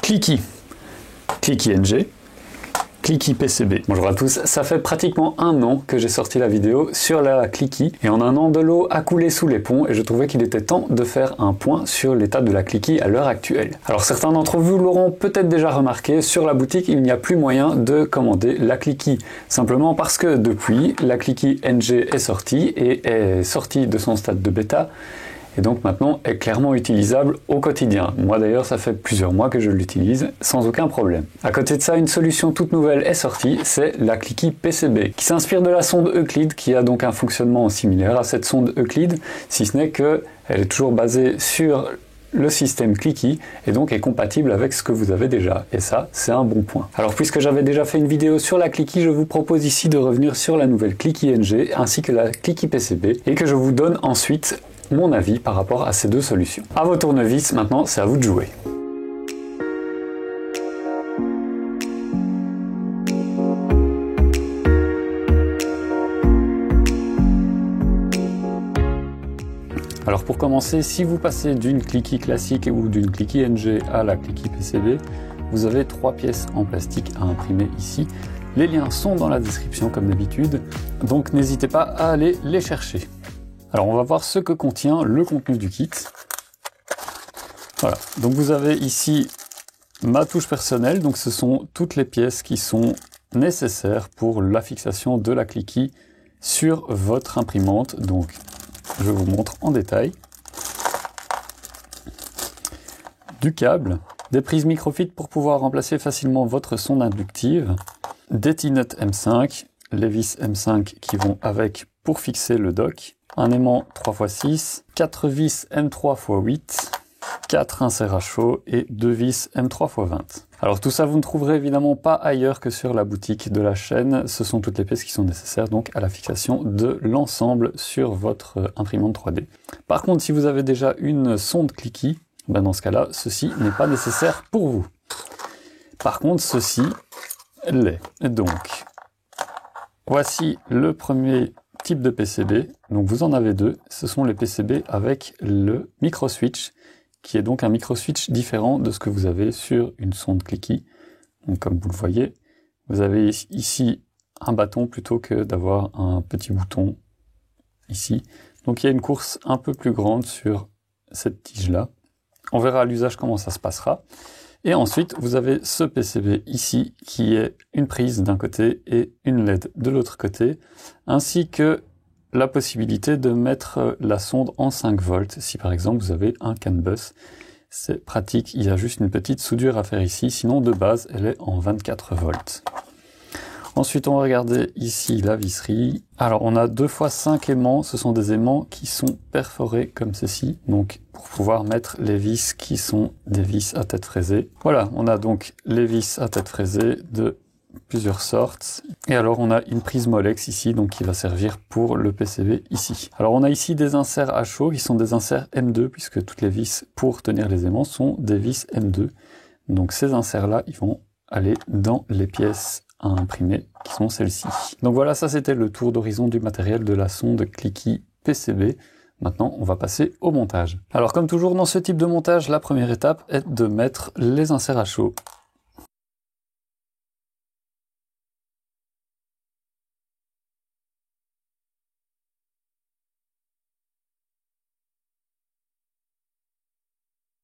Clicky, Clicky NG, Clicky PCB. Bonjour à tous, ça fait pratiquement un an que j'ai sorti la vidéo sur la Clicky et en un an de l'eau a coulé sous les ponts et je trouvais qu'il était temps de faire un point sur l'état de la Clicky à l'heure actuelle. Alors certains d'entre vous l'auront peut-être déjà remarqué, sur la boutique il n'y a plus moyen de commander la Clicky, simplement parce que depuis la Clicky NG est sortie et est sortie de son stade de bêta. Et donc maintenant est clairement utilisable au quotidien. Moi d'ailleurs ça fait plusieurs mois que je l'utilise sans aucun problème. À côté de ça, une solution toute nouvelle est sortie, c'est la Clicky PCB, qui s'inspire de la sonde Euclid, qui a donc un fonctionnement similaire à cette sonde Euclid, si ce n'est qu'elle est toujours basée sur le système Clicky et donc est compatible avec ce que vous avez déjà. Et ça, c'est un bon point. Alors puisque j'avais déjà fait une vidéo sur la Clicky, je vous propose ici de revenir sur la nouvelle Clicky NG ainsi que la Clicky PCB et que je vous donne ensuite mon avis par rapport à ces deux solutions. À vos tournevis, maintenant c'est à vous de jouer. Alors pour commencer, si vous passez d'une Clicky classique ou d'une Clicky NG à la Clicky PCB, vous avez 3 pièces en plastique à imprimer ici. Les liens sont dans la description comme d'habitude, donc n'hésitez pas à aller les chercher. Alors on va voir ce que contient le contenu du kit. Voilà, donc vous avez ici ma touche personnelle, donc ce sont toutes les pièces qui sont nécessaires pour la fixation de la Clicky sur votre imprimante. Donc je vous montre en détail. Du câble, des prises microfit pour pouvoir remplacer facilement votre sonde inductive, des T-nuts M5, les vis M5 qui vont avec pour fixer le dock, un aimant 3x6, 4 vis M3x8, 4 inserts à chaud et 2 vis M3x20. Alors tout ça vous ne trouverez évidemment pas ailleurs que sur la boutique de la chaîne, ce sont toutes les pièces qui sont nécessaires donc à la fixation de l'ensemble sur votre imprimante 3D. Par contre si vous avez déjà une sonde Clicky, ben dans ce cas-là ceci n'est pas nécessaire pour vous. Par contre ceci l'est. Donc voici le premier type de PCB, donc vous en avez deux, ce sont les PCB avec le micro switch, qui est donc un micro switch différent de ce que vous avez sur une sonde Clicky. Donc comme vous le voyez, vous avez ici un bâton plutôt que d'avoir un petit bouton ici. Donc il y a une course un peu plus grande sur cette tige-là. On verra à l'usage comment ça se passera. Et ensuite, vous avez ce PCB ici qui est une prise d'un côté et une LED de l'autre côté, ainsi que la possibilité de mettre la sonde en 5 volts si par exemple vous avez un CAN bus. C'est pratique, il y a juste une petite soudure à faire ici, sinon de base elle est en 24 volts. Ensuite, on va regarder ici la visserie. Alors, on a 2x5 aimants. Ce sont des aimants qui sont perforés comme ceci. Donc, pour pouvoir mettre les vis qui sont des vis à tête fraisée. Voilà, on a donc les vis à tête fraisée de plusieurs sortes. Et alors, on a une prise Molex ici, donc qui va servir pour le PCB ici. Alors, on a ici des inserts à chaud qui sont des inserts M2, puisque toutes les vis pour tenir les aimants sont des vis M2. Donc, ces inserts-là, ils vont aller dans les pièces à imprimer, qui sont celles-ci. Donc voilà, ça c'était le tour d'horizon du matériel de la sonde Clicky PCB. Maintenant, on va passer au montage. Alors comme toujours dans ce type de montage, la première étape est de mettre les inserts à chaud.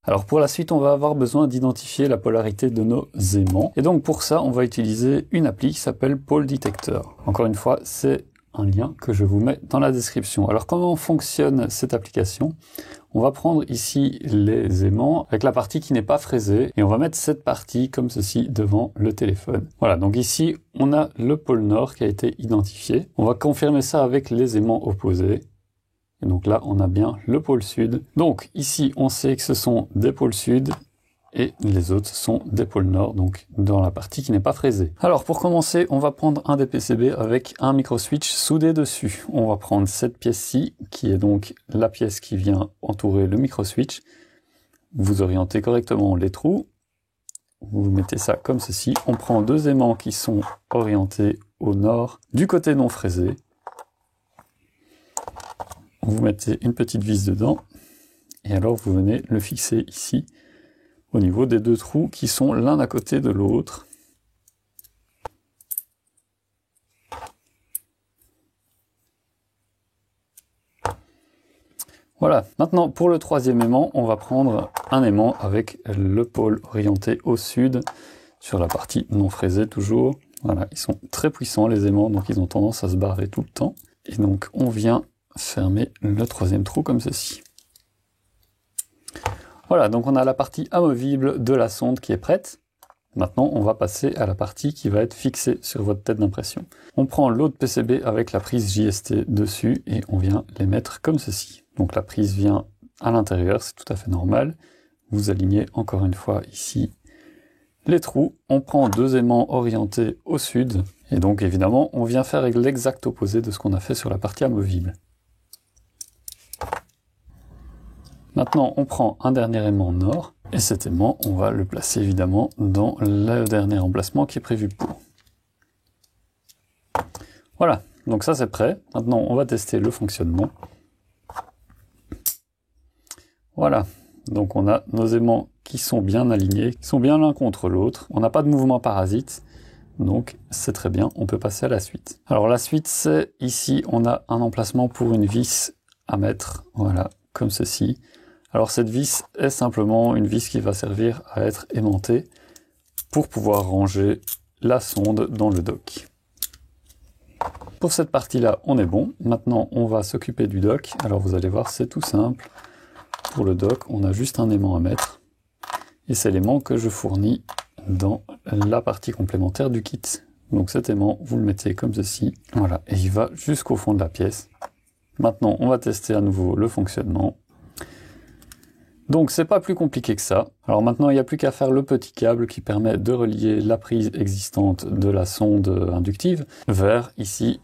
Alors pour la suite, on va avoir besoin d'identifier la polarité de nos aimants. Et donc pour ça, on va utiliser une appli qui s'appelle Pole Detector. Encore une fois, c'est un lien que je vous mets dans la description. Alors comment fonctionne cette application? On va prendre ici les aimants avec la partie qui n'est pas fraisée et on va mettre cette partie comme ceci devant le téléphone. Voilà, donc ici, on a le pôle nord qui a été identifié. On va confirmer ça avec les aimants opposés. Et donc là, on a bien le pôle sud. Donc ici, on sait que ce sont des pôles sud et les autres sont des pôles nord, donc dans la partie qui n'est pas fraisée. Alors pour commencer, on va prendre un des PCB avec un micro switch soudé dessus. On va prendre cette pièce-ci, qui est donc la pièce qui vient entourer le micro switch. Vous orientez correctement les trous. Vous mettez ça comme ceci. On prend deux aimants qui sont orientés au nord du côté non fraisé. Vous mettez une petite vis dedans et alors vous venez le fixer ici au niveau des deux trous qui sont l'un à côté de l'autre. Voilà, maintenant pour le troisième aimant, on va prendre un aimant avec le pôle orienté au sud, sur la partie non fraisée toujours. Voilà, ils sont très puissants les aimants, donc ils ont tendance à se barrer tout le temps. Et donc on vient fermer le troisième trou comme ceci. Voilà, donc on a la partie amovible de la sonde qui est prête. Maintenant, on va passer à la partie qui va être fixée sur votre tête d'impression. On prend l'autre PCB avec la prise JST dessus et on vient les mettre comme ceci. Donc la prise vient à l'intérieur, c'est tout à fait normal. Vous alignez encore une fois ici les trous. On prend deux aimants orientés au sud. Et donc évidemment, on vient faire l'exact opposé de ce qu'on a fait sur la partie amovible. Maintenant, on prend un dernier aimant nord. Et cet aimant, on va le placer évidemment dans le dernier emplacement qui est prévu pour. Voilà, donc ça c'est prêt. Maintenant, on va tester le fonctionnement. Voilà, donc on a nos aimants qui sont bien alignés, qui sont bien l'un contre l'autre. On n'a pas de mouvement parasite, donc c'est très bien, on peut passer à la suite. Alors la suite, c'est ici, on a un emplacement pour une vis à mettre, voilà, comme ceci. Alors cette vis est simplement une vis qui va servir à être aimantée pour pouvoir ranger la sonde dans le dock. Pour cette partie-là, on est bon. Maintenant, on va s'occuper du dock. Alors vous allez voir, c'est tout simple. Pour le dock, on a juste un aimant à mettre. Et c'est l'aimant que je fournis dans la partie complémentaire du kit. Donc cet aimant, vous le mettez comme ceci. Voilà, et il va jusqu'au fond de la pièce. Maintenant, on va tester à nouveau le fonctionnement. Donc c'est pas plus compliqué que ça. Alors maintenant il n'y a plus qu'à faire le petit câble qui permet de relier la prise existante de la sonde inductive vers ici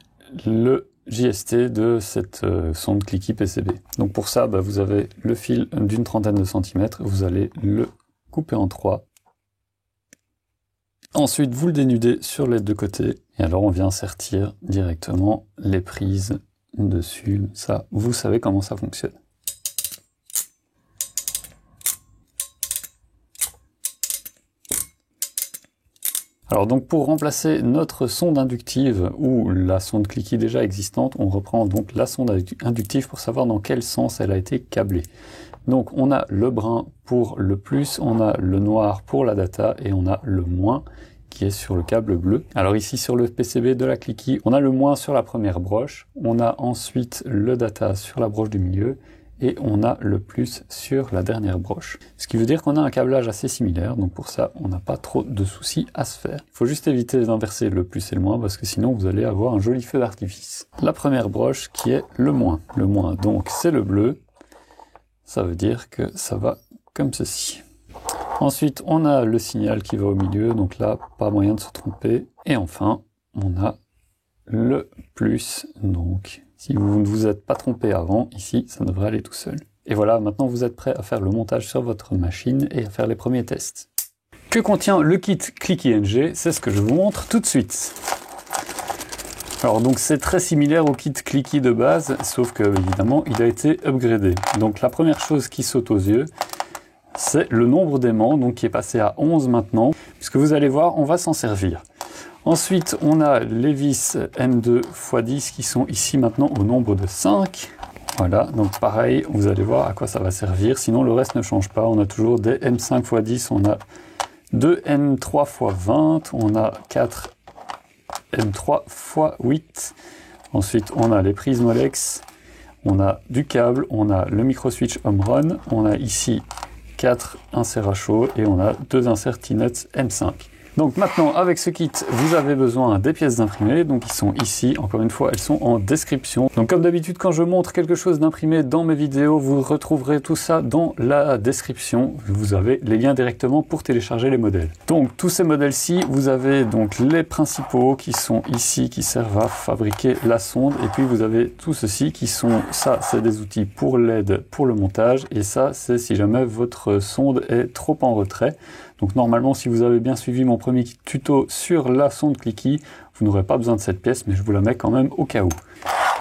le JST de cette sonde cliquis PCB. Donc pour ça vous avez le fil d'une trentaine de centimètres, vous allez le couper en 3. Ensuite vous le dénudez sur les deux côtés et alors on vient sertir directement les prises dessus. Ça, vous savez comment ça fonctionne. Alors donc pour remplacer notre sonde inductive ou la sonde cliquis déjà existante, on reprend donc la sonde inductive pour savoir dans quel sens elle a été câblée. Donc on a le brun pour le plus, on a le noir pour la data et on a le moins qui est sur le câble bleu. Alors ici sur le PCB de la cliquis, on a le moins sur la première broche, on a ensuite le data sur la broche du milieu et on a le plus sur la dernière broche. Ce qui veut dire qu'on a un câblage assez similaire, donc pour ça, on n'a pas trop de soucis à se faire. Il faut juste éviter d'inverser le plus et le moins, parce que sinon vous allez avoir un joli feu d'artifice. La première broche qui est le moins. Le moins, donc, c'est le bleu. Ça veut dire que ça va comme ceci. Ensuite, on a le signal qui va au milieu, donc là, pas moyen de se tromper. Et enfin, on a le plus, donc... Si vous ne vous êtes pas trompé avant, ici, ça devrait aller tout seul. Et voilà, maintenant vous êtes prêt à faire le montage sur votre machine et à faire les premiers tests. Que contient le kit Cliquis NG? C'est ce que je vous montre tout de suite. Alors donc c'est très similaire au kit Cliquis de base, sauf que évidemment il a été upgradé. Donc la première chose qui saute aux yeux, c'est le nombre d'aimants, donc qui est passé à 11 maintenant. Puisque vous allez voir, on va s'en servir. Ensuite, on a les vis M2 x 10 qui sont ici maintenant au nombre de 5. Voilà, donc pareil, vous allez voir à quoi ça va servir. Sinon, le reste ne change pas. On a toujours des M5 x 10, on a 2 M3 x 20, on a 4 M3 x 8. Ensuite, on a les prises Molex, on a du câble, on a le micro switch home run, on a ici 4 inserts à chaud et on a 2 inserts T-Nuts M5. Donc maintenant, avec ce kit, vous avez besoin des pièces d'imprimé. Donc ils sont ici, encore une fois, elles sont en description. Donc comme d'habitude, quand je montre quelque chose d'imprimé dans mes vidéos, vous retrouverez tout ça dans la description. Vous avez les liens directement pour télécharger les modèles. Donc tous ces modèles-ci, vous avez donc les principaux qui sont ici, qui servent à fabriquer la sonde. Et puis vous avez tout ceci qui sont, ça c'est des outils pour l'aide, pour le montage. Et ça, c'est si jamais votre sonde est trop en retrait. Donc normalement, si vous avez bien suivi mon premier tuto sur la sonde cliquis, vous n'aurez pas besoin de cette pièce, mais je vous la mets quand même au cas où.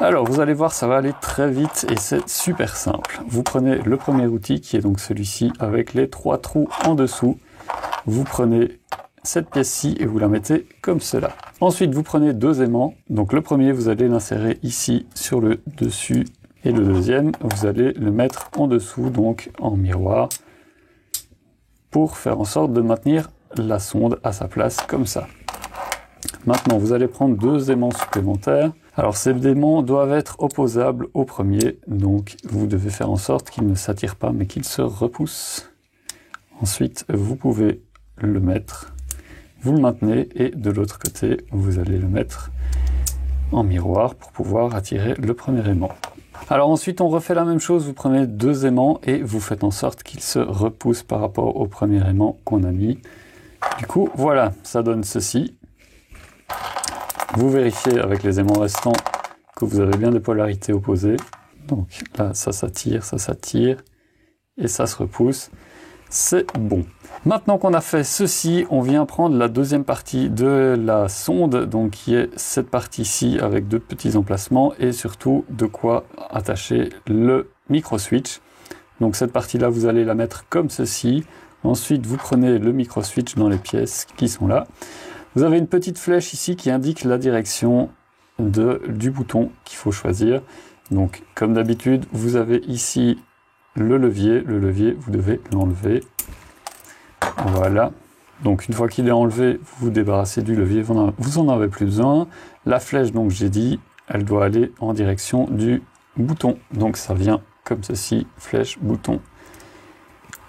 Alors vous allez voir, ça va aller très vite et c'est super simple. Vous prenez le premier outil qui est donc celui-ci avec les 3 trous en dessous. Vous prenez cette pièce-ci et vous la mettez comme cela. Ensuite vous prenez 2 aimants. Donc le premier vous allez l'insérer ici sur le dessus et le deuxième vous allez le mettre en dessous, donc en miroir, pour faire en sorte de maintenir la sonde à sa place comme ça. Maintenant vous allez prendre 2 aimants supplémentaires. Alors ces aimants doivent être opposables au premier, donc vous devez faire en sorte qu'ils ne s'attirent pas mais qu'ils se repoussent. Ensuite vous pouvez le mettre, vous le maintenez et de l'autre côté vous allez le mettre en miroir pour pouvoir attirer le premier aimant. Alors ensuite on refait la même chose, vous prenez 2 aimants et vous faites en sorte qu'ils se repoussent par rapport au premier aimant qu'on a mis. Du coup voilà, ça donne ceci. Vous vérifiez avec les aimants restants que vous avez bien des polarités opposées. Donc là, ça s'attire et ça se repousse. C'est bon. Maintenant qu'on a fait ceci, on vient prendre la deuxième partie de la sonde, donc qui est cette partie-ci avec 2 petits emplacements et surtout de quoi attacher le micro-switch. Donc cette partie-là, vous allez la mettre comme ceci. Ensuite, vous prenez le micro-switch dans les pièces qui sont là. Vous avez une petite flèche ici qui indique la direction du bouton qu'il faut choisir. Donc, comme d'habitude, vous avez ici le levier. Le levier, vous devez l'enlever. Voilà. Donc, une fois qu'il est enlevé, vous vous débarrassez du levier. Vous n'en avez plus besoin. La flèche, donc, j'ai dit, elle doit aller en direction du bouton. Donc, ça vient comme ceci, flèche, bouton.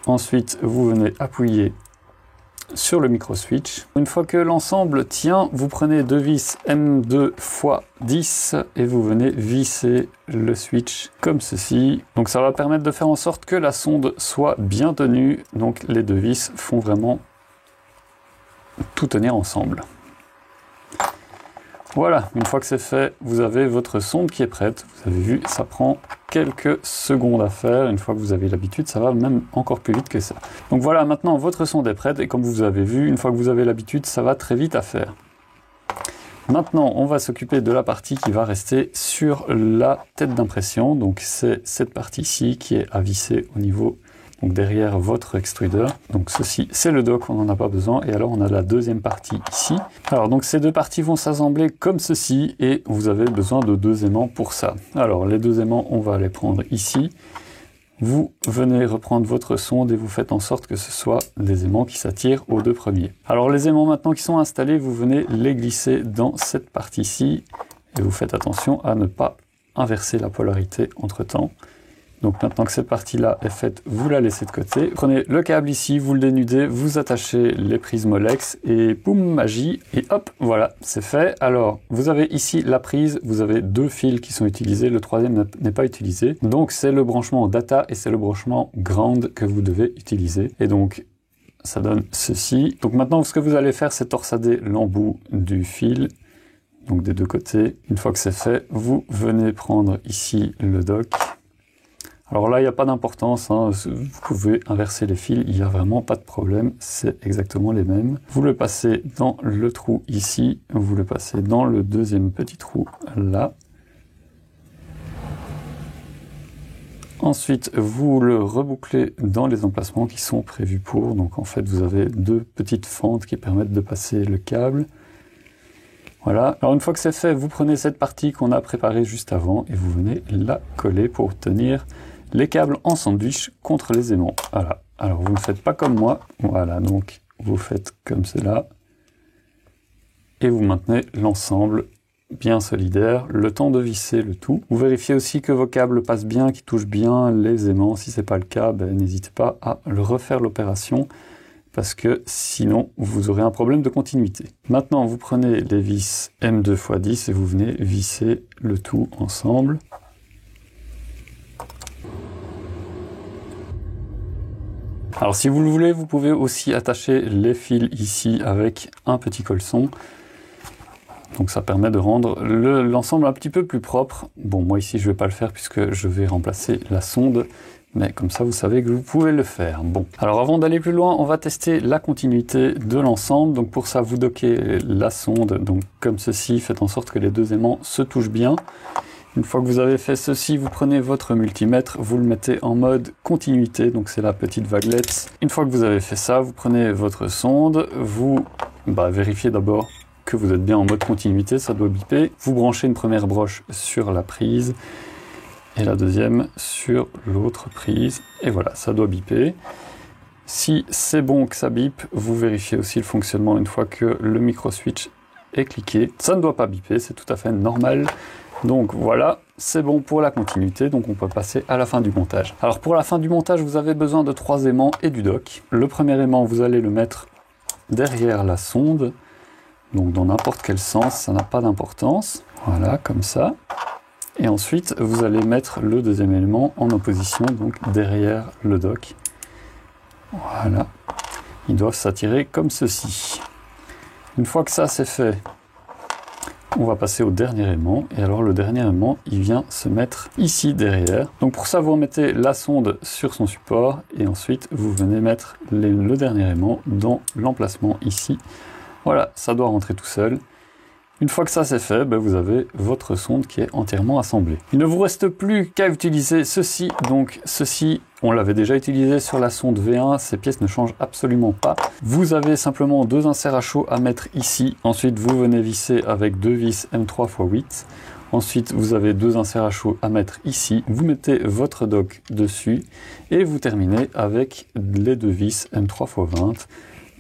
Ensuite, vous venez appuyer sur le micro-switch. Une fois que l'ensemble tient, vous prenez 2 vis M2 x 10 et vous venez visser le switch comme ceci. Donc ça va permettre de faire en sorte que la sonde soit bien tenue. Donc les 2 vis font vraiment tout tenir ensemble. Voilà, une fois que c'est fait, vous avez votre sonde qui est prête. Vous avez vu, ça prend quelques secondes à faire. Une fois que vous avez l'habitude, ça va même encore plus vite que ça. Donc voilà, maintenant votre sonde est prête et comme vous avez vu, une fois que vous avez l'habitude, ça va très vite à faire. Maintenant, on va s'occuper de la partie qui va rester sur la tête d'impression. Donc c'est cette partie-ci qui est à visser au niveau, donc derrière votre extrudeur. Donc ceci, c'est le dock, on n'en a pas besoin. Et alors on a la deuxième partie ici. Alors donc ces 2 parties vont s'assembler comme ceci et vous avez besoin de 2 aimants pour ça. Alors les 2 aimants, on va les prendre ici. Vous venez reprendre votre sonde et vous faites en sorte que ce soit des aimants qui s'attirent aux 2 premiers. Alors les aimants maintenant qui sont installés, vous venez les glisser dans cette partie-ci et vous faites attention à ne pas inverser la polarité entre temps. Donc maintenant que cette partie-là est faite, vous la laissez de côté. Prenez le câble ici, vous le dénudez, vous attachez les prises Molex et boum, magie, et hop, voilà, c'est fait. Alors, vous avez ici la prise, vous avez 2 fils qui sont utilisés, le troisième n'est pas utilisé. Donc c'est le branchement data et c'est le branchement ground que vous devez utiliser. Et donc, ça donne ceci. Donc maintenant, ce que vous allez faire, c'est torsader l'embout du fil, donc des 2 côtés. Une fois que c'est fait, vous venez prendre ici le dock. Alors là, il n'y a pas d'importance, hein. Vous pouvez inverser les fils, il n'y a vraiment pas de problème, c'est exactement les mêmes. Vous le passez dans le trou ici, vous le passez dans le deuxième petit trou là. Ensuite, vous le rebouclez dans les emplacements qui sont prévus pour. Donc en fait, vous avez 2 petites fentes qui permettent de passer le câble. Voilà, alors une fois que c'est fait, vous prenez cette partie qu'on a préparée juste avant et vous venez la coller pour tenir les câbles en sandwich contre les aimants. Voilà, alors vous ne faites pas comme moi, voilà, donc vous faites comme cela et vous maintenez l'ensemble bien solidaire, le temps de visser le tout. Vous vérifiez aussi que vos câbles passent bien, qu'ils touchent bien les aimants. Si ce n'est pas le cas, n'hésitez pas à refaire l'opération, parce que sinon vous aurez un problème de continuité. Maintenant vous prenez les vis M2 x 10 et vous venez visser le tout ensemble. Alors si vous le voulez, vous pouvez aussi attacher les fils ici avec un petit colson. Donc ça permet de rendre l'ensemble un petit peu plus propre. Bon, moi ici je ne vais pas le faire puisque je vais remplacer la sonde. Mais comme ça, vous savez que vous pouvez le faire. Bon, alors avant d'aller plus loin, on va tester la continuité de l'ensemble. Donc pour ça, vous dockez la sonde donc comme ceci. Faites en sorte que les 2 aimants se touchent bien. Une fois que vous avez fait ceci, vous prenez votre multimètre, vous le mettez en mode continuité, donc c'est la petite vaguelette. Une fois que vous avez fait ça, vous prenez votre sonde, vous vérifiez d'abord que vous êtes bien en mode continuité, ça doit biper. Vous branchez une première broche sur la prise et la deuxième sur l'autre prise. Et voilà, ça doit biper. Si c'est bon que ça bip, vous vérifiez aussi le fonctionnement une fois que le micro switch est cliqué. Ça ne doit pas biper, c'est tout à fait normal. Donc voilà, c'est bon pour la continuité, donc on peut passer à la fin du montage. Alors pour la fin du montage, vous avez besoin de 3 aimants et du dock. Le premier aimant, vous allez le mettre derrière la sonde, donc dans n'importe quel sens, ça n'a pas d'importance. Voilà, comme ça. Et ensuite, vous allez mettre le deuxième élément en opposition, donc derrière le dock. Voilà. Ils doivent s'attirer comme ceci. Une fois que ça c'est fait, on va passer au dernier aimant. Et alors le dernier aimant, il vient se mettre ici derrière. Donc pour ça, vous remettez la sonde sur son support. Et ensuite, vous venez mettre le dernier aimant dans l'emplacement ici. Voilà, ça doit rentrer tout seul. Une fois que ça c'est fait, vous avez votre sonde qui est entièrement assemblée. Il ne vous reste plus qu'à utiliser ceci. Donc ceci, on l'avait déjà utilisé sur la sonde V1, ces pièces ne changent absolument pas. Vous avez simplement 2 inserts à chaud à mettre ici. Ensuite, vous venez visser avec 2 vis M3 x 8. Ensuite, vous avez 2 inserts à chaud à mettre ici. Vous mettez votre dock dessus et vous terminez avec les 2 vis M3 x 20.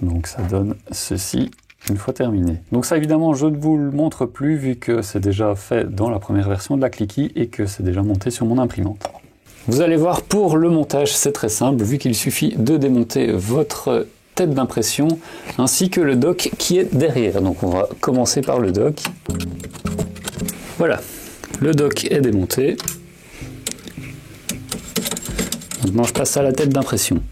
Donc ça donne ceci. Une fois terminé. Donc ça évidemment je ne vous le montre plus vu que c'est déjà fait dans la première version de la Clicky et que c'est déjà monté sur mon imprimante. Vous allez voir, pour le montage c'est très simple vu qu'il suffit de démonter votre tête d'impression ainsi que le dock qui est derrière. Donc on va commencer par le dock. Voilà, le dock est démonté. Maintenant je passe à la tête d'impression.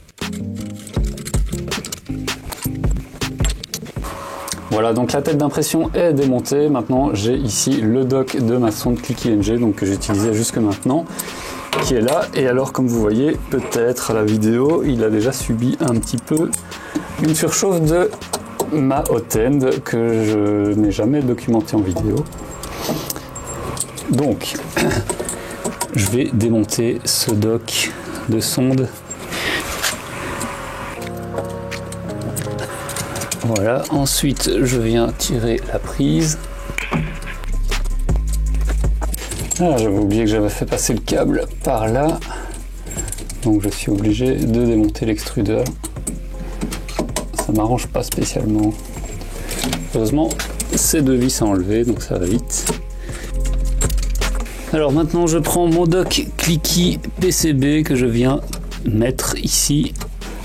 Voilà, donc la tête d'impression est démontée. Maintenant, j'ai ici le dock de ma sonde Clicky NG, donc que j'utilisais jusque maintenant, qui est là. Et alors, comme vous voyez, peut-être à la vidéo, il a déjà subi un petit peu une surchauffe de ma hot end que je n'ai jamais documenté en vidéo. Donc, je vais démonter ce dock de sonde. Voilà, ensuite je viens tirer la prise. Ah, j'avais oublié que j'avais fait passer le câble par là. Donc je suis obligé de démonter l'extrudeur. Ça m'arrange pas spécialement. Heureusement, c'est 2 vis à enlever, donc ça va vite. Alors maintenant je prends mon dock Clicky PCB que je viens mettre ici.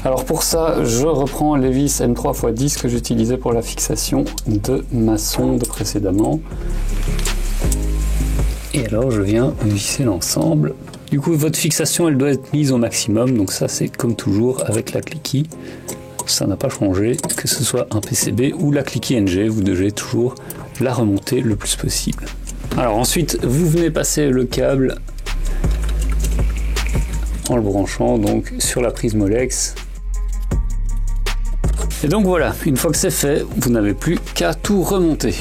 Alors pour ça, je reprends les vis M3 x 10 que j'utilisais pour la fixation de ma sonde précédemment. Et alors je viens visser l'ensemble. Du coup, votre fixation, elle doit être mise au maximum. Donc ça, c'est comme toujours avec la Clicky. Ça n'a pas changé, que ce soit un PCB ou la Clicky NG, vous devez toujours la remonter le plus possible. Alors ensuite, vous venez passer le câble en le branchant donc sur la prise Molex. Et donc voilà, une fois que c'est fait, vous n'avez plus qu'à tout remonter.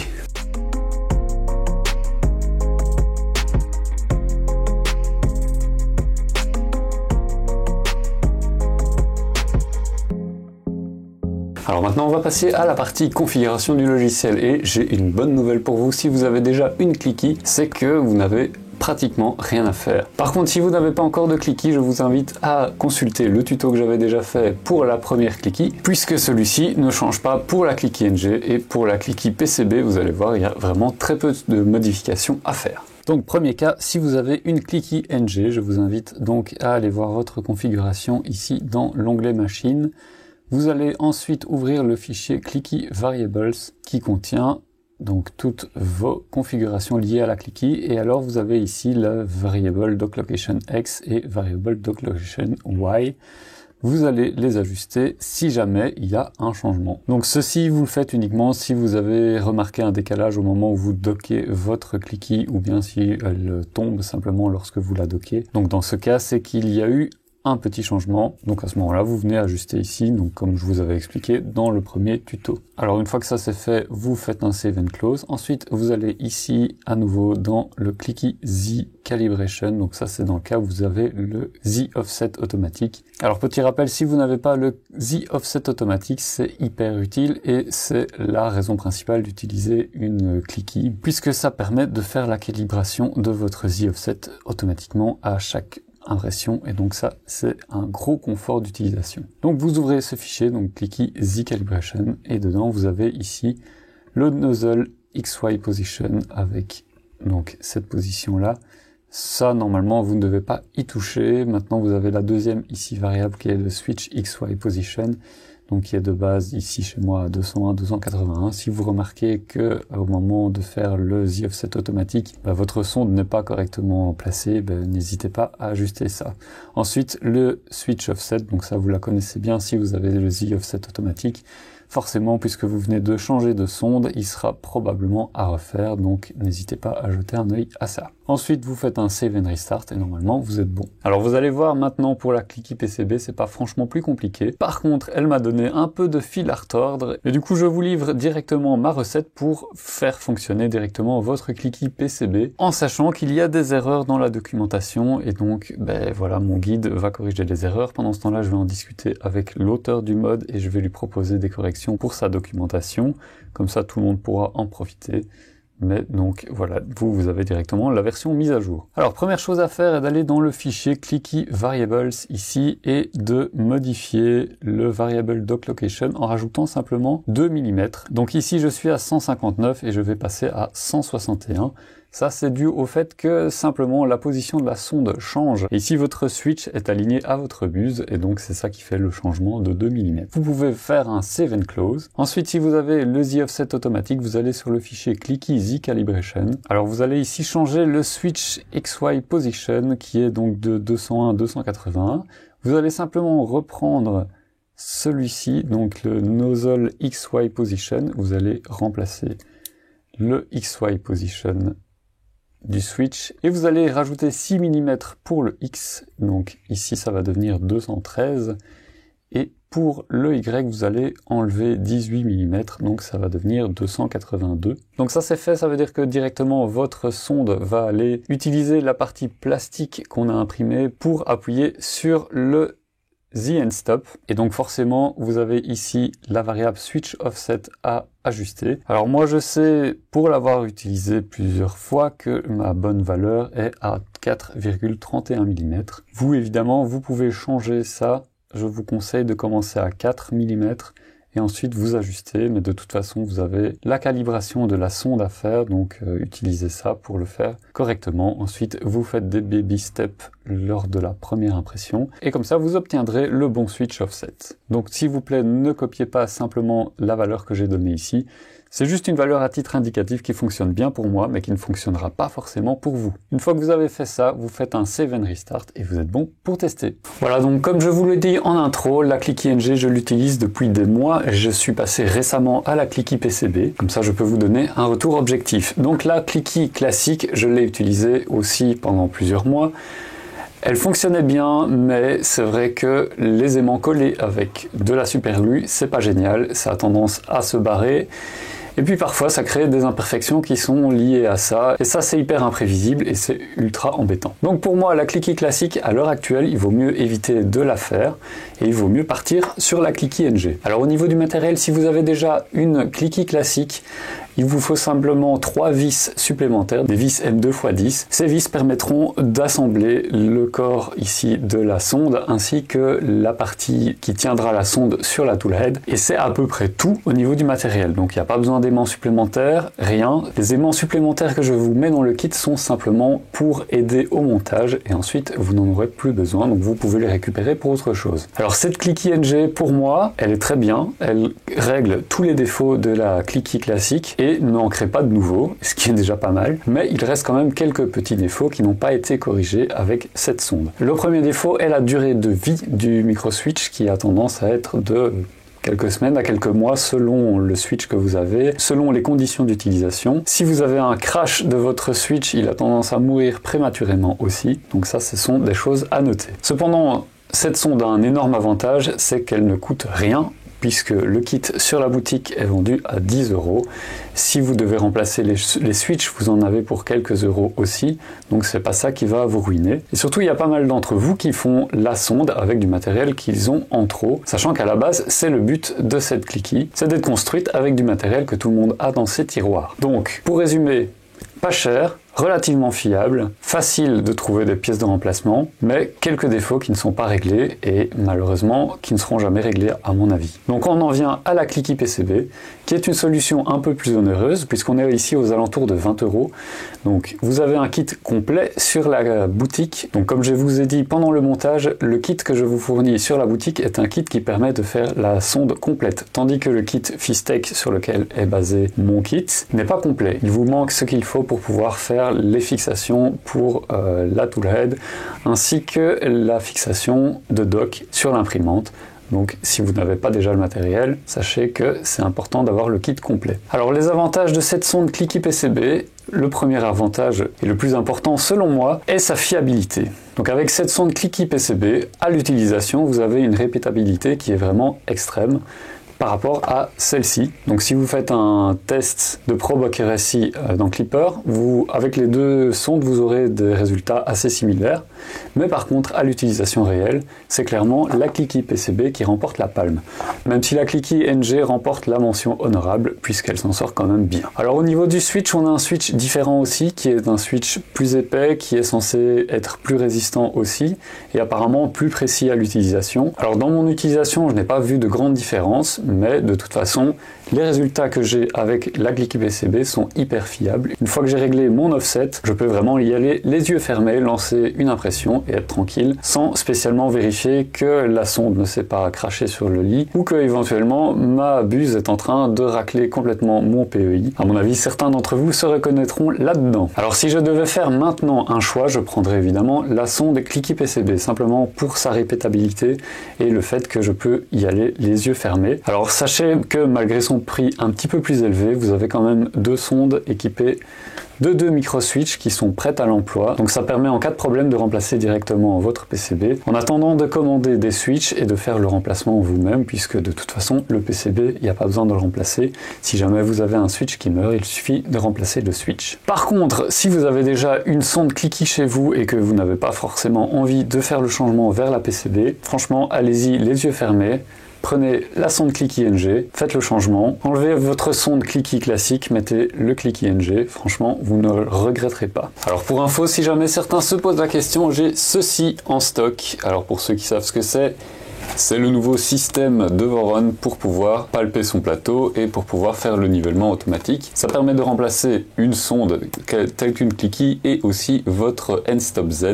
Alors maintenant on va passer à la partie configuration du logiciel et j'ai une bonne nouvelle pour vous si vous avez déjà une Clicky, c'est que vous n'avez pratiquement rien à faire. Par contre, si vous n'avez pas encore de Clicky, je vous invite à consulter le tuto que j'avais déjà fait pour la première Clicky, puisque celui-ci ne change pas pour la Clicky NG et pour la Clicky PCB, vous allez voir, il y a vraiment très peu de modifications à faire. Donc premier cas, si vous avez une Clicky NG, je vous invite donc à aller voir votre configuration ici dans l'onglet machine. Vous allez ensuite ouvrir le fichier Clicky Variables qui contient donc toutes vos configurations liées à la Clicky, et alors vous avez ici le variable docklocation X et variable docklocation Y. Vous allez les ajuster si jamais il y a un changement. Donc ceci vous le faites uniquement si vous avez remarqué un décalage au moment où vous dockez votre Clicky ou bien si elle tombe simplement lorsque vous la dockez. Donc dans ce cas, c'est qu'il y a eu un petit changement. Donc à ce moment-là, vous venez ajuster ici, donc comme je vous avais expliqué dans le premier tuto. Alors une fois que ça c'est fait, vous faites un Save and Close. Ensuite, vous allez ici à nouveau dans le Clicky Z Calibration. Donc ça c'est dans le cas où vous avez le Z Offset automatique. Alors petit rappel, si vous n'avez pas le Z Offset automatique, c'est hyper utile et c'est la raison principale d'utiliser une Clicky, puisque ça permet de faire la calibration de votre Z Offset automatiquement à chaque impression, et donc ça c'est un gros confort d'utilisation. Donc vous ouvrez ce fichier, donc Clicky Z Calibration, et dedans vous avez ici le nozzle XY position avec donc cette position là. Ça normalement vous ne devez pas y toucher. Maintenant vous avez la deuxième ici variable qui est le switch XY position, donc qui est de base ici chez moi à 201, 281. Si vous remarquez que au moment de faire le Z Offset automatique, votre sonde n'est pas correctement placée, n'hésitez pas à ajuster ça. Ensuite, le switch offset, donc ça vous la connaissez bien si vous avez le Z Offset automatique. Forcément, puisque vous venez de changer de sonde, il sera probablement à refaire, donc n'hésitez pas à jeter un œil à ça. Ensuite, vous faites un Save and Restart et normalement, vous êtes bon. Alors, vous allez voir maintenant pour la Clicky PCB, c'est pas franchement plus compliqué. Par contre, elle m'a donné un peu de fil à retordre et du coup, je vous livre directement ma recette pour faire fonctionner directement votre Clicky PCB en sachant qu'il y a des erreurs dans la documentation et donc, voilà, mon guide va corriger les erreurs. Pendant ce temps-là, je vais en discuter avec l'auteur du mode et je vais lui proposer des corrections pour sa documentation, comme ça tout le monde pourra en profiter. Mais donc voilà, vous avez directement la version mise à jour. Alors première chose à faire est d'aller dans le fichier Clicky Variables ici et de modifier le variable dock location en rajoutant simplement 2 mm. Donc ici je suis à 159 et je vais passer à 161. Ça, c'est dû au fait que simplement la position de la sonde change. Et ici, votre switch est aligné à votre buse et donc c'est ça qui fait le changement de 2 mm. Vous pouvez faire un Save and Close. Ensuite, si vous avez le Z Offset automatique, vous allez sur le fichier Clicky Z Calibration. Alors, vous allez ici changer le switch XY Position qui est donc de 201 à 281. Vous allez simplement reprendre celui-ci, donc le Nozzle XY Position. Vous allez remplacer le XY Position du switch et vous allez rajouter 6 mm pour le X, donc ici ça va devenir 213 et pour le Y vous allez enlever 18 mm, donc ça va devenir 282. Donc ça c'est fait, ça veut dire que directement votre sonde va aller utiliser la partie plastique qu'on a imprimée pour appuyer sur le The End Stop, et donc forcément vous avez ici la variable Switch Offset à ajuster. Alors moi je sais, pour l'avoir utilisé plusieurs fois, que ma bonne valeur est à 4,31 mm. Vous évidemment, vous pouvez changer ça, je vous conseille de commencer à 4 mm et ensuite vous ajustez, mais de toute façon vous avez la calibration de la sonde à faire, donc utilisez ça pour le faire correctement. Ensuite vous faites des baby steps lors de la première impression et comme ça vous obtiendrez le bon switch offset. Donc s'il vous plaît, ne copiez pas simplement la valeur que j'ai donnée ici. C'est juste une valeur à titre indicatif qui fonctionne bien pour moi, mais qui ne fonctionnera pas forcément pour vous. Une fois que vous avez fait ça, vous faites un Save and Restart et vous êtes bon pour tester. Voilà, donc comme je vous l'ai dit en intro, la Clicky NG, je l'utilise depuis des mois et je suis passé récemment à la Clicky PCB. Comme ça, je peux vous donner un retour objectif. Donc la Clicky classique, je l'ai utilisée aussi pendant plusieurs mois. Elle fonctionnait bien, mais c'est vrai que les aimants collés avec de la superglue, c'est pas génial, ça a tendance à se barrer. Et puis parfois ça crée des imperfections qui sont liées à ça, et ça c'est hyper imprévisible et c'est ultra embêtant. Donc pour moi la Clicky classique à l'heure actuelle, il vaut mieux éviter de la faire et il vaut mieux partir sur la Clicky NG. Alors au niveau du matériel, si vous avez déjà une Clicky classique, il vous faut simplement 3 vis supplémentaires, des vis M2x10. Ces vis permettront d'assembler le corps ici de la sonde ainsi que la partie qui tiendra la sonde sur la toolhead. Et c'est à peu près tout au niveau du matériel. Donc il n'y a pas besoin d'aimants supplémentaires, rien. Les aimants supplémentaires que je vous mets dans le kit sont simplement pour aider au montage et ensuite vous n'en aurez plus besoin. Donc vous pouvez les récupérer pour autre chose. Alors cette Clicky NG, pour moi, elle est très bien. Elle règle tous les défauts de la Clicky classique et ne en crée pas de nouveaux, ce qui est déjà pas mal, mais il reste quand même quelques petits défauts qui n'ont pas été corrigés avec cette sonde. Le premier défaut est la durée de vie du micro-switch qui a tendance à être de quelques semaines à quelques mois selon le switch que vous avez, selon les conditions d'utilisation. Si vous avez un crash de votre switch, il a tendance à mourir prématurément aussi, donc ça ce sont des choses à noter. Cependant, Cette sonde a un énorme avantage, c'est qu'elle ne coûte rien, puisque le kit sur la boutique est vendu à 10 €. Si vous devez remplacer les switches, vous en avez pour quelques euros aussi, donc c'est pas ça qui va vous ruiner. Et surtout, il y a pas mal d'entre vous qui font la sonde avec du matériel qu'ils ont en trop, sachant qu'à la base, c'est le but de cette Cliqui, c'est d'être construite avec du matériel que tout le monde a dans ses tiroirs. Donc, pour résumer, pas cher, relativement fiable, facile de trouver des pièces de remplacement, mais quelques défauts qui ne sont pas réglés et malheureusement qui ne seront jamais réglés à mon avis. Donc on en vient à la Cliqui PCB, qui est une solution un peu plus onéreuse puisqu'on est ici aux alentours de 20 €. Donc vous avez un kit complet sur la boutique. Donc comme je vous ai dit pendant le montage, le kit que je vous fournis sur la boutique est un kit qui permet de faire la sonde complète, tandis que le kit Fistech sur lequel est basé mon kit n'est pas complet. Il vous manque ce qu'il faut pour pouvoir faire les fixations pour la toolhead ainsi que la fixation de dock sur l'imprimante. Donc si vous n'avez pas déjà le matériel, sachez que c'est important d'avoir le kit complet. Alors les avantages de cette sonde Cliqui PCB, le premier avantage et le plus important selon moi est sa fiabilité. Donc avec cette sonde Cliqui PCB, à l'utilisation, vous avez une répétabilité qui est vraiment extrême par rapport à celle-ci. Donc si vous faites un test de probe accuracy dans Clipper, avec les deux sondes, vous aurez des résultats assez similaires. Mais par contre, à l'utilisation réelle, c'est clairement la Cliqui PCB qui remporte la palme. Même si la Cliqui NG remporte la mention honorable, puisqu'elle s'en sort quand même bien. Alors au niveau du switch, on a un switch différent aussi, qui est un switch plus épais, qui est censé être plus résistant aussi, et apparemment plus précis à l'utilisation. Alors dans mon utilisation, je n'ai pas vu de grande différence, mais de toute façon, les résultats que j'ai avec la Cliqui PCB sont hyper fiables. Une fois que j'ai réglé mon offset, je peux vraiment y aller les yeux fermés, lancer une impression et être tranquille, sans spécialement vérifier que la sonde ne s'est pas crachée sur le lit, ou que éventuellement ma buse est en train de racler complètement mon PEI. À mon avis, certains d'entre vous se reconnaîtront là-dedans. Alors si je devais faire maintenant un choix, je prendrais évidemment la sonde Cliqui PCB, simplement pour sa répétabilité et le fait que je peux y aller les yeux fermés. Alors sachez que malgré son prix un petit peu plus élevé, vous avez quand même deux sondes équipées de 2 micro-switches qui sont prêtes à l'emploi. Donc ça permet en cas de problème de remplacer directement votre PCB en attendant de commander des switches et de faire le remplacement vous-même, puisque de toute façon le PCB, il n'y a pas besoin de le remplacer. Si jamais vous avez un switch qui meurt, il suffit de remplacer le switch. Par contre, si vous avez déjà une sonde Cliqui chez vous et que vous n'avez pas forcément envie de faire le changement vers la PCB, franchement, allez-y les yeux fermés. Prenez la sonde Cliqui NG, faites le changement, enlevez votre sonde Cliqui classique, mettez le Cliqui NG, franchement vous ne le regretterez pas. Alors pour info, si jamais certains se posent la question, j'ai ceci en stock. Alors pour ceux qui savent ce que c'est le nouveau système de Voron pour pouvoir palper son plateau et pour pouvoir faire le nivellement automatique. Ça permet de remplacer une sonde telle qu'une Cliqui et aussi votre N-Stop Z.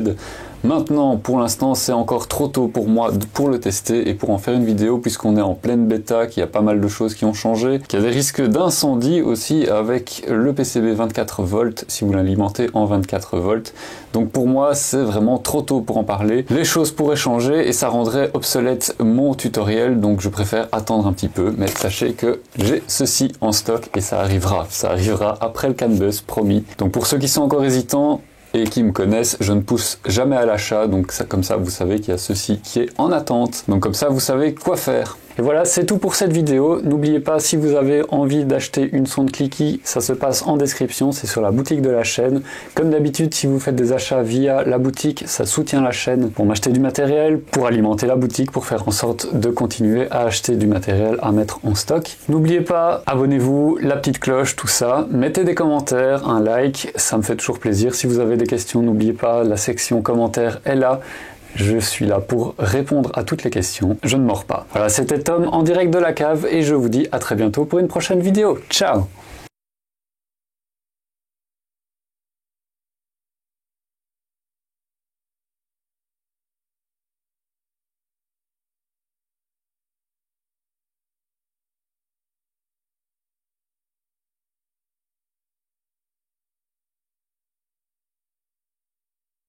Maintenant, pour l'instant, c'est encore trop tôt pour moi pour le tester et pour en faire une vidéo puisqu'on est en pleine bêta, qu'il y a pas mal de choses qui ont changé, qu'il y a des risques d'incendie aussi avec le PCB 24 volts si vous l'alimentez en 24 volts. Donc pour moi, c'est vraiment trop tôt pour en parler. Les choses pourraient changer et ça rendrait obsolète mon tutoriel, donc je préfère attendre un petit peu. Mais sachez que j'ai ceci en stock et ça arrivera après le CAN Buzz, promis. Donc pour ceux qui sont encore hésitants, et qui me connaissent, je ne pousse jamais à l'achat, donc ça, comme ça vous savez qu'il y a ceci qui est en attente, donc comme ça vous savez quoi faire. Et voilà, c'est tout pour cette vidéo. N'oubliez pas, si vous avez envie d'acheter une sonde Cliqui, ça se passe en description, c'est sur la boutique de la chaîne. Comme d'habitude, si vous faites des achats via la boutique, ça soutient la chaîne pour m'acheter du matériel, pour alimenter la boutique, pour faire en sorte de continuer à acheter du matériel à mettre en stock. N'oubliez pas, abonnez-vous, la petite cloche, tout ça. Mettez des commentaires, un like, ça me fait toujours plaisir. Si vous avez des questions, n'oubliez pas, la section commentaires est là. Je suis là pour répondre à toutes les questions, je ne mords pas. Voilà, c'était Tom en direct de la cave et je vous dis à très bientôt pour une prochaine vidéo. Ciao!